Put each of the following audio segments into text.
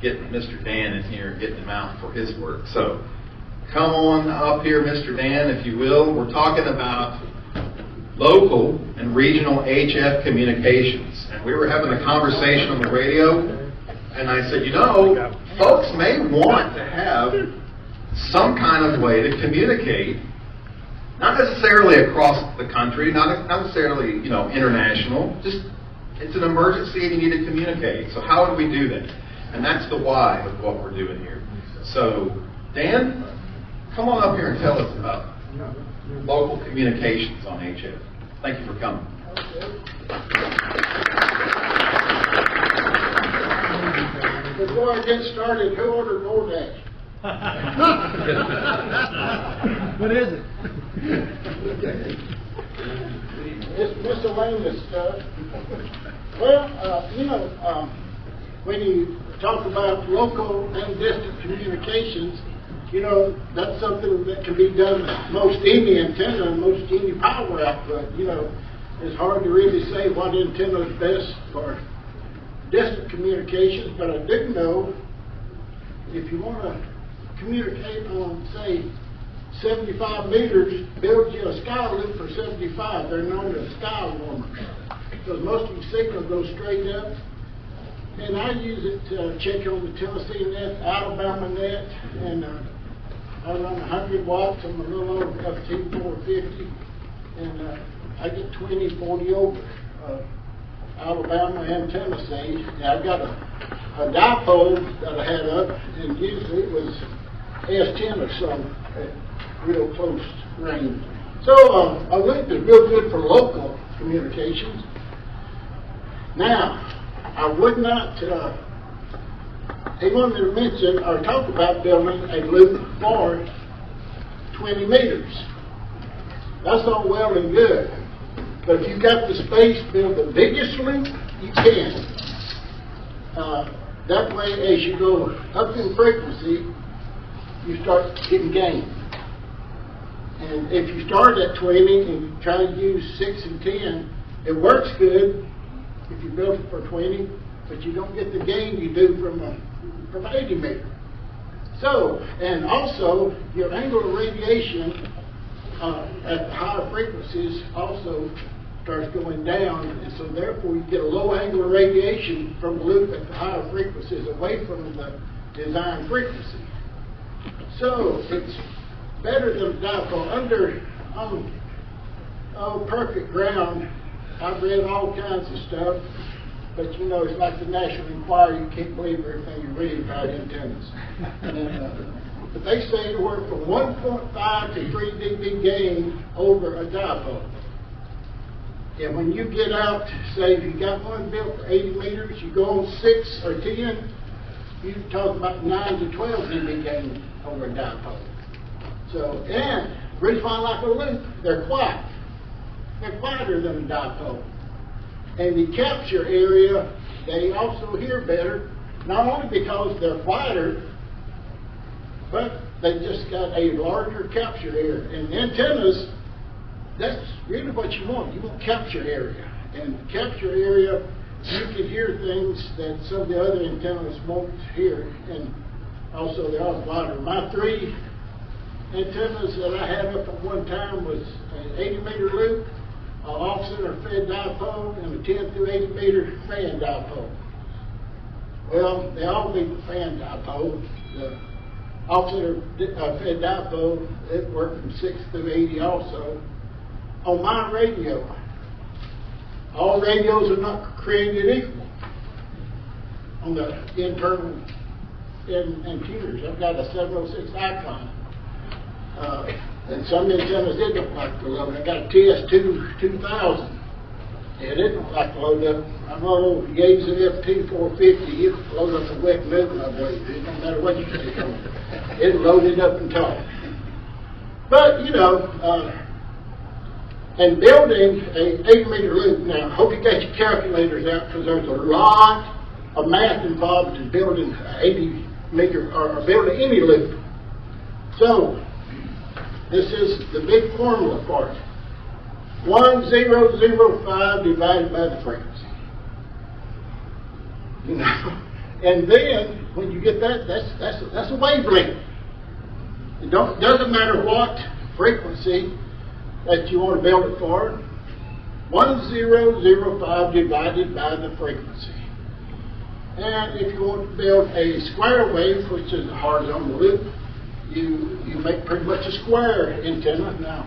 getting Mr. Dan in here and getting him out for his work. So come on up here, Mr. Dan, if you will. We're talking about local and regional HF communications. And we were having a conversation on the radio, and I said, you know, folks may want to have some kind of way to communicate, not necessarily across the country, not necessarily, you know, international, just it's an emergency and you need to communicate. So how do we do that? And that's the why of what we're doing here. So, Dan, come on up here and tell us about local communications on HF. Thank you for coming. Before I get started, who ordered DoorDash? What is it? It's miscellaneous stuff. Well, when you talk about local and distant communications, you know, that's something that can be done with most any antenna and most any power output. You know, it's hard to really say what antenna is best for distant communications, but I do know if you want to communicate on, say, 75 meters, build you a sky loop for 75. They're known as sky warmers, because most of the signal goes straight up. And I use it to check on the Tennessee net, Alabama net, and I run 100 watts on a little over FT450, and I get 20, 40 over Alabama and Tennessee. And I've got a dipole that I had up, and usually it was S10 or something at real close range. So a loop is real good for local communications. Now, I would not, he wanted to mention or talk about building a loop for 20 meters. That's all well and good. But if you've got the space to build the biggest loop, you can. That way, as you go up in frequency, you start getting gain. And if you start at 20 and try to use 6 and 10, it works good if you build it for 20, but you don't get the gain you do from 80 meter. So, and also your angle of radiation at the higher frequencies also starts going down, and so therefore you get a low angle of radiation from the loop at the higher frequencies away from the design frequency. So it's better than dipole. On perfect ground, I've read all kinds of stuff, but you know, it's like the National Enquirer, you can't believe everything you read about antennas. But they say to work from 1.5 to 3 dB gain over a dipole. And when you get out, say if you got one built for 80 meters, you go on 6 or 10, you talk about 9 to 12 dB gain over a dipole. So, and the reason why I like a loop, they're quiet. They're quieter than a dipole. And the capture area, they also hear better, not only because they're quieter, but they just got a larger capture area. And antennas, that's really what you want. You want capture area. And capture area, you can hear things that some of the other antennas won't hear. And also they are quieter. My 3 antennas that I had up at one time was an 80 meter loop, an off-center fed dipole, and a 10 through 80 meter fan dipole. Well, they all beat the fan dipole. The off-center fed dipole, it worked from 6 through 80 also. On my radio, all radios are not created equal on the internal antennas. I've got a 706 Icon. And some antennas it don't like to load. I got a TS2000, and it don't like to load up. I'm on old Yates FT450. It'll load up a wet moving, I believe. It don't matter what you say on it. It'll load it up and talk. But you know, and building a 80 meter loop. Now, I hope you got your calculators out, because there's a lot of math involved in building an 80 meter or building any loop. So this is the big formula for it. 1005 divided by the frequency. You know, and then when you get that, that's a wavelength. Doesn't matter what frequency that you want to build it for. 1005 divided by the frequency. And if you want to build a square wave, which is a horizontal loop, you make pretty much a square antenna. Now,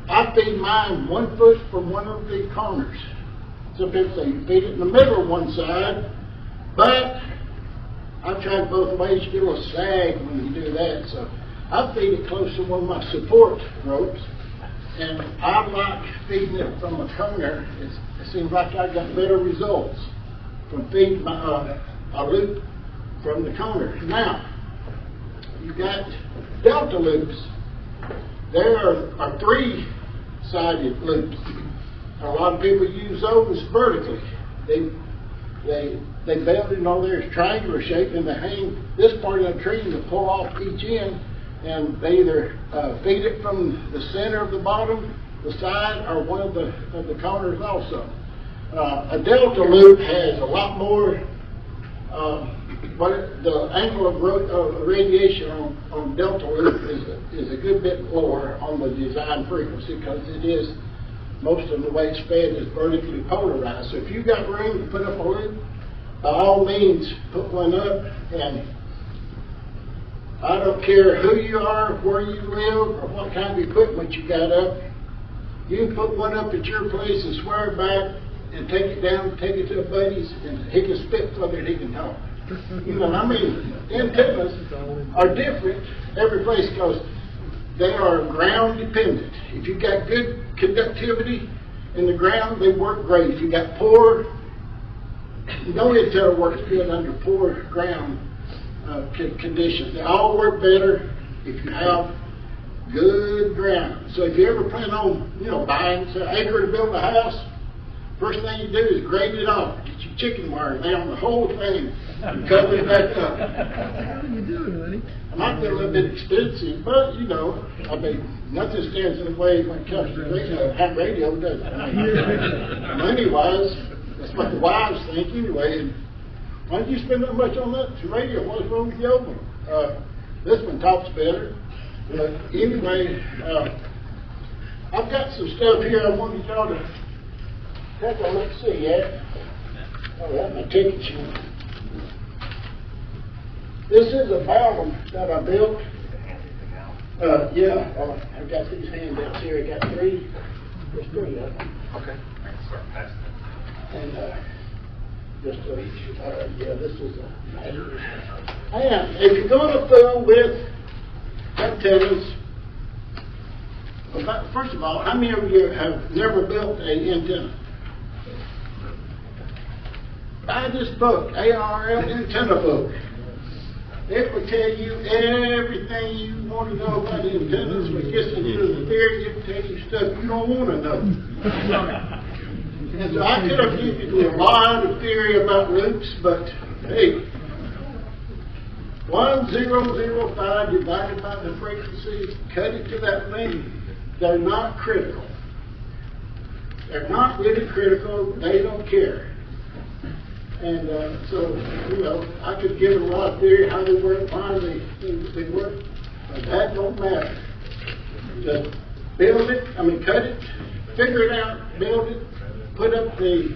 I feed mine 1 foot from one of the corners. Some people say you feed it in the middle of one side, but I've tried both ways. You get a little sag when you do that. So I feed it close to one of my support ropes, and I like feeding it from a corner. It seems like I got better results from feeding my a loop from the corner. Now, you got delta loops. There are 3-sided loops. A lot of people use those vertically. They build it on there, it's triangular shape, and they hang this part of the tree and they pull off each end, and they either feed it from the center of the bottom, the side, or one of the corners also. A delta loop has a lot more. The angle of radiation on delta loop is a good bit lower on the design frequency because it is, most of the way it's fed is vertically polarized. So if you've got room to put up a loop, by all means put one up. And I don't care who you are, where you live, or what kind of equipment you got up. You can put one up at your place and swear back and take it down, take it to a buddy's, and he can spit further than he can talk. You know, I mean, antennas are different every place because they are ground dependent. If you've got good conductivity in the ground, they work great. If you've got poor, no antenna works good under poor ground conditions. They all work better if you have good ground. So if you ever plan on, buying say, an acre to build a house, first thing you do is grade it off. Get your chicken wire down the whole thing and cover it back up. How do you do it, honey? It might be a little bit expensive, but nothing stands in the way when it comes to radio, does it? Money-wise, that's what the wives think anyway. And why don't you spend that much on that radio? What's wrong with the old one? This one talks better. But anyway, I've got some stuff here I wanted y'all to take a look see at. Oh, that's my ticket sheet. This is a balloon that I built. I've got these handouts here. I got three. There's 3 of them. Okay. And this is and if you're going to fool with antennas, first of all, how many of you have never built an antenna? Buy this book, ARL Antenna Book. It will tell you everything you want to know about antennas. When it gets into the theory, it will tell you stuff you don't want to know. And so I could have given you a lot of theory about loops, but hey, 1005 divided by the frequency, cut it to that length. They're not critical. They're not really critical. They don't care. And I could give a lot of theory how they work, why they work, but that don't matter. Just build it, cut it, figure it out, build it, put up the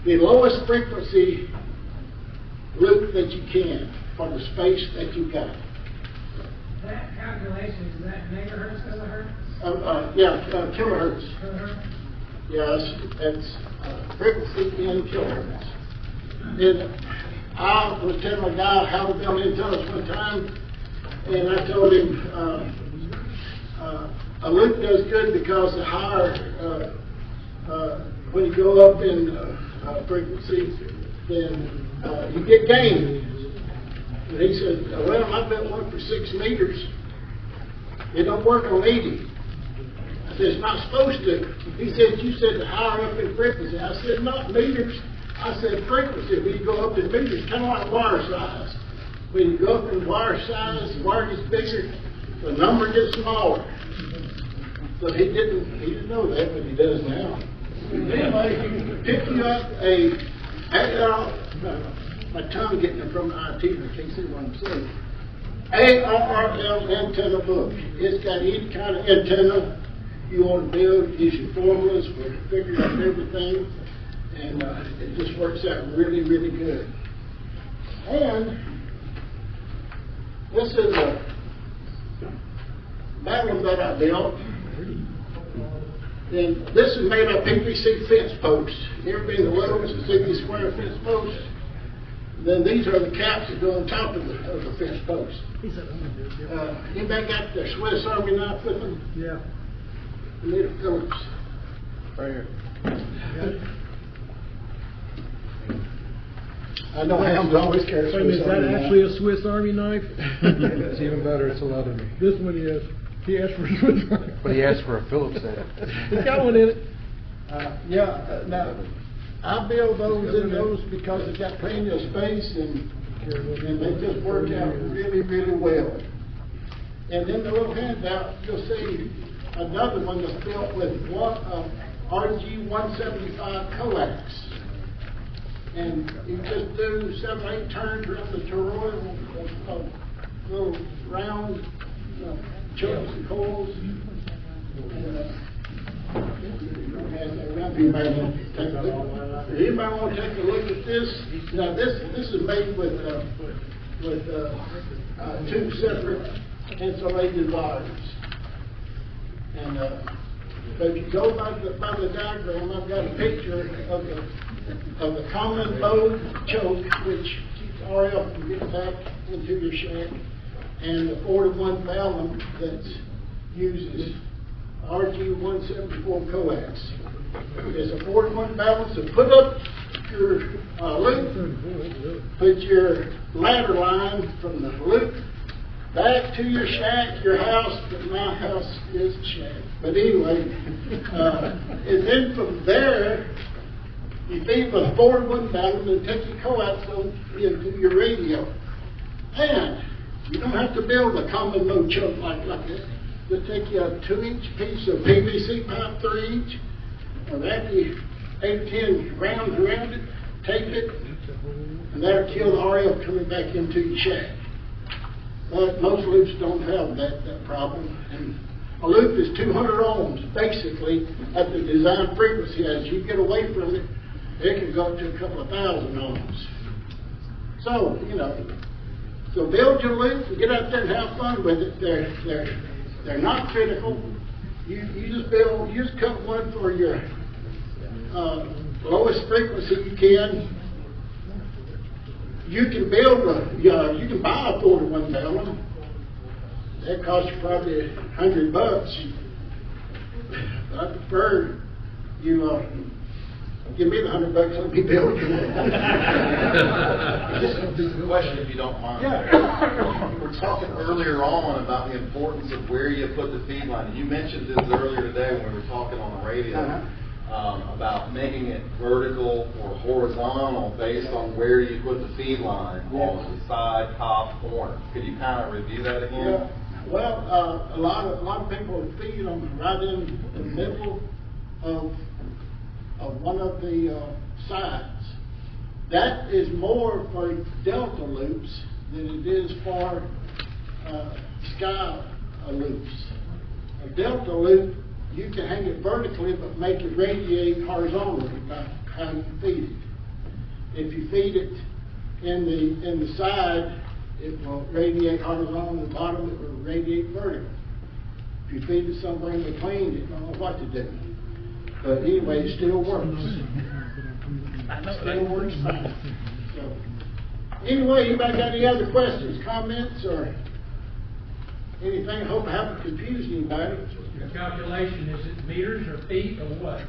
lowest frequency loop that you can for the space that you've got. That calculation, is that megahertz, kilohertz? Kilohertz. Kilohertz? Yes, that's frequency in kilohertz. And I was telling a guy how to build antennas one time, and I told him a loop does good because the higher, when you go up in frequency, then you get gain. And he said, well, I built one for 6 meters. It don't work on 80. I said, it's not supposed to. He said, you said the higher up in frequency. I said, not meters. I said frequency. When you go up in meters, kind of like wire size. When you go up in wire size, the wire gets bigger, the number gets smaller. So he didn't know that, but he does now. Anyway, pick you up my tongue getting in from the IT, I can't see what I'm saying. ARRL antenna book. It's got any kind of antenna you want to build. Use your formulas for figuring out everything, and it just works out really, really good. And this is a battle that I built. And this is made of PVC fence posts. You ever been to Lowe's and see these square fence posts? Then these are the caps that go on top of the fence posts. Anybody got their Swiss Army knife with them? Yeah. You need a Phillips. Right here. I know Ham's always carries Wait a minute, Swiss is that Army actually knife. a Swiss Army knife? It's even better, it's a leather. This one is. He asked for a Swiss Army. But he asked for a Phillips head. It's got one in it. Now, I build those in those because they got plenty of space and they just work out really, really well. And in the little handout, you'll see another one that's built with RG175 coax. And you just do 7 or 8 turns around the toroid of little round chunks and coils. Anybody want to take a look at this? Now this is made with 2 separate insulated wires. And so if you go by the diagram, I've got a picture of the common mode choke, which keeps RF from getting back into your shaft, and the 4-to-1 vellum that uses RG174 coax. It's a 4-to-1 balance, so put up your loop, put your ladder line from the loop back to your shack, your house, but my house is a shack. But anyway, and then from there, you feed with a 4-to-1 balance and take your coax into your radio. And you don't have to build a common mode choke like this. Just take you a 2-inch piece of PVC pipe, 3-inch, and wrap you 8 or 10 rounds around it, tape it, and that'll kill the RF coming back into your shack. But most loops don't have that problem. And a loop is 200 ohms, basically, at the design frequency. As you get away from it, it can go up to a couple of thousand ohms. So, so build your loop and get out there and have fun with it. They're not critical. You just cut one for your lowest frequency you can. You can you can buy a 4-to-1 vellum. That costs you probably $100. I prefer you give me the $100 let me build you one. Just a question, if you don't mind. Yeah. You were talking earlier on about the importance of where you put the feed line. And you mentioned this earlier today when we were talking on the radio about making it vertical or horizontal based on where you put the feed line on the side, top, corner. Could you kind of review that again? Yeah. Well, a lot of people feed them right in the middle of one of the sides. That is more for delta loops than it is for sky loops. A delta loop, you can hang it vertically but make it radiate horizontally by how you feed it. If you feed it in the side, it will radiate horizontal. The bottom, it will radiate vertical. If you feed it somewhere in between, it don't know what to do. But anyway, it still works. It still works fine. So, anyway, anybody got any other questions, comments, or anything? I hope I haven't confused anybody. Your calculation, is it meters or feet or what?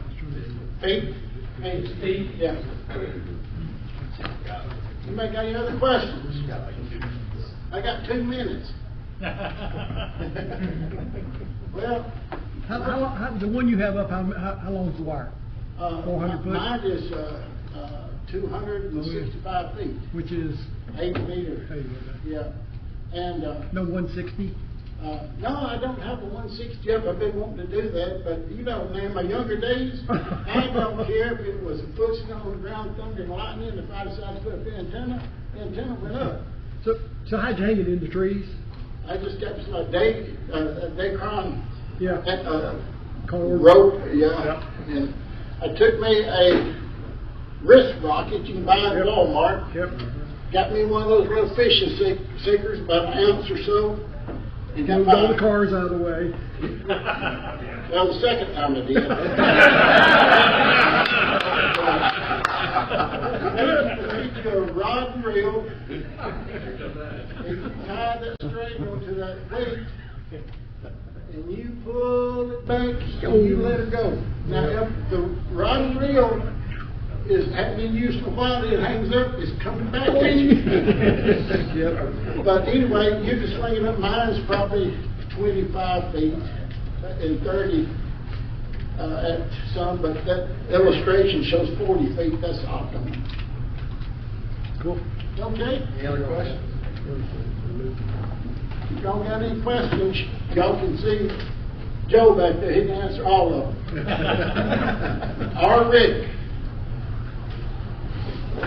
Feet? Feet? Yeah. Anybody got any other questions? I got 2 minutes. Well, How, the one you have up, how long is the wire? 400 foot? Mine is 265 feet. Which is? 8 meters. Hey, Yeah. And no 160? No, I don't have a 160 up. I've been wanting to do that, but you know, man, my younger days, I don't care if it was a footstep on the ground, thunder and lightning. If I decided to put up the antenna went up. So how'd you hang it in the trees? I just got this like Dacron Yeah. Cord. rope, yeah. And I took me a wrist rocket you can buy at Yep. Walmart. Yep. Got me one of those little fishing seekers, about an ounce or so. And got Moved all my, the cars out of the way. well, the second time I did. Take your rod and reel, and you tie that string onto that weight, and you pull it back, and you let it go. Now, if the rod and reel hadn't been used for a while, it hangs up, it's coming back at you. Yep. But anyway, you can sling it up. Mine's probably 25 feet and 30 at some, but that illustration shows 40 feet. That's optimum. Cool. Okay? Any other questions? If y'all got any questions, y'all can see Joe back there. He can answer all of them. Or Rick.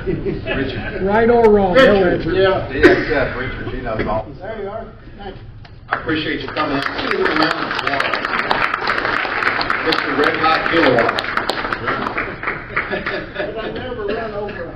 Richard. Right or wrong? no Richard, answer. yeah. DXF, Richard, he knows all. There you are. Thank you. I appreciate you coming in. Mr. Red Hot Kilowatt.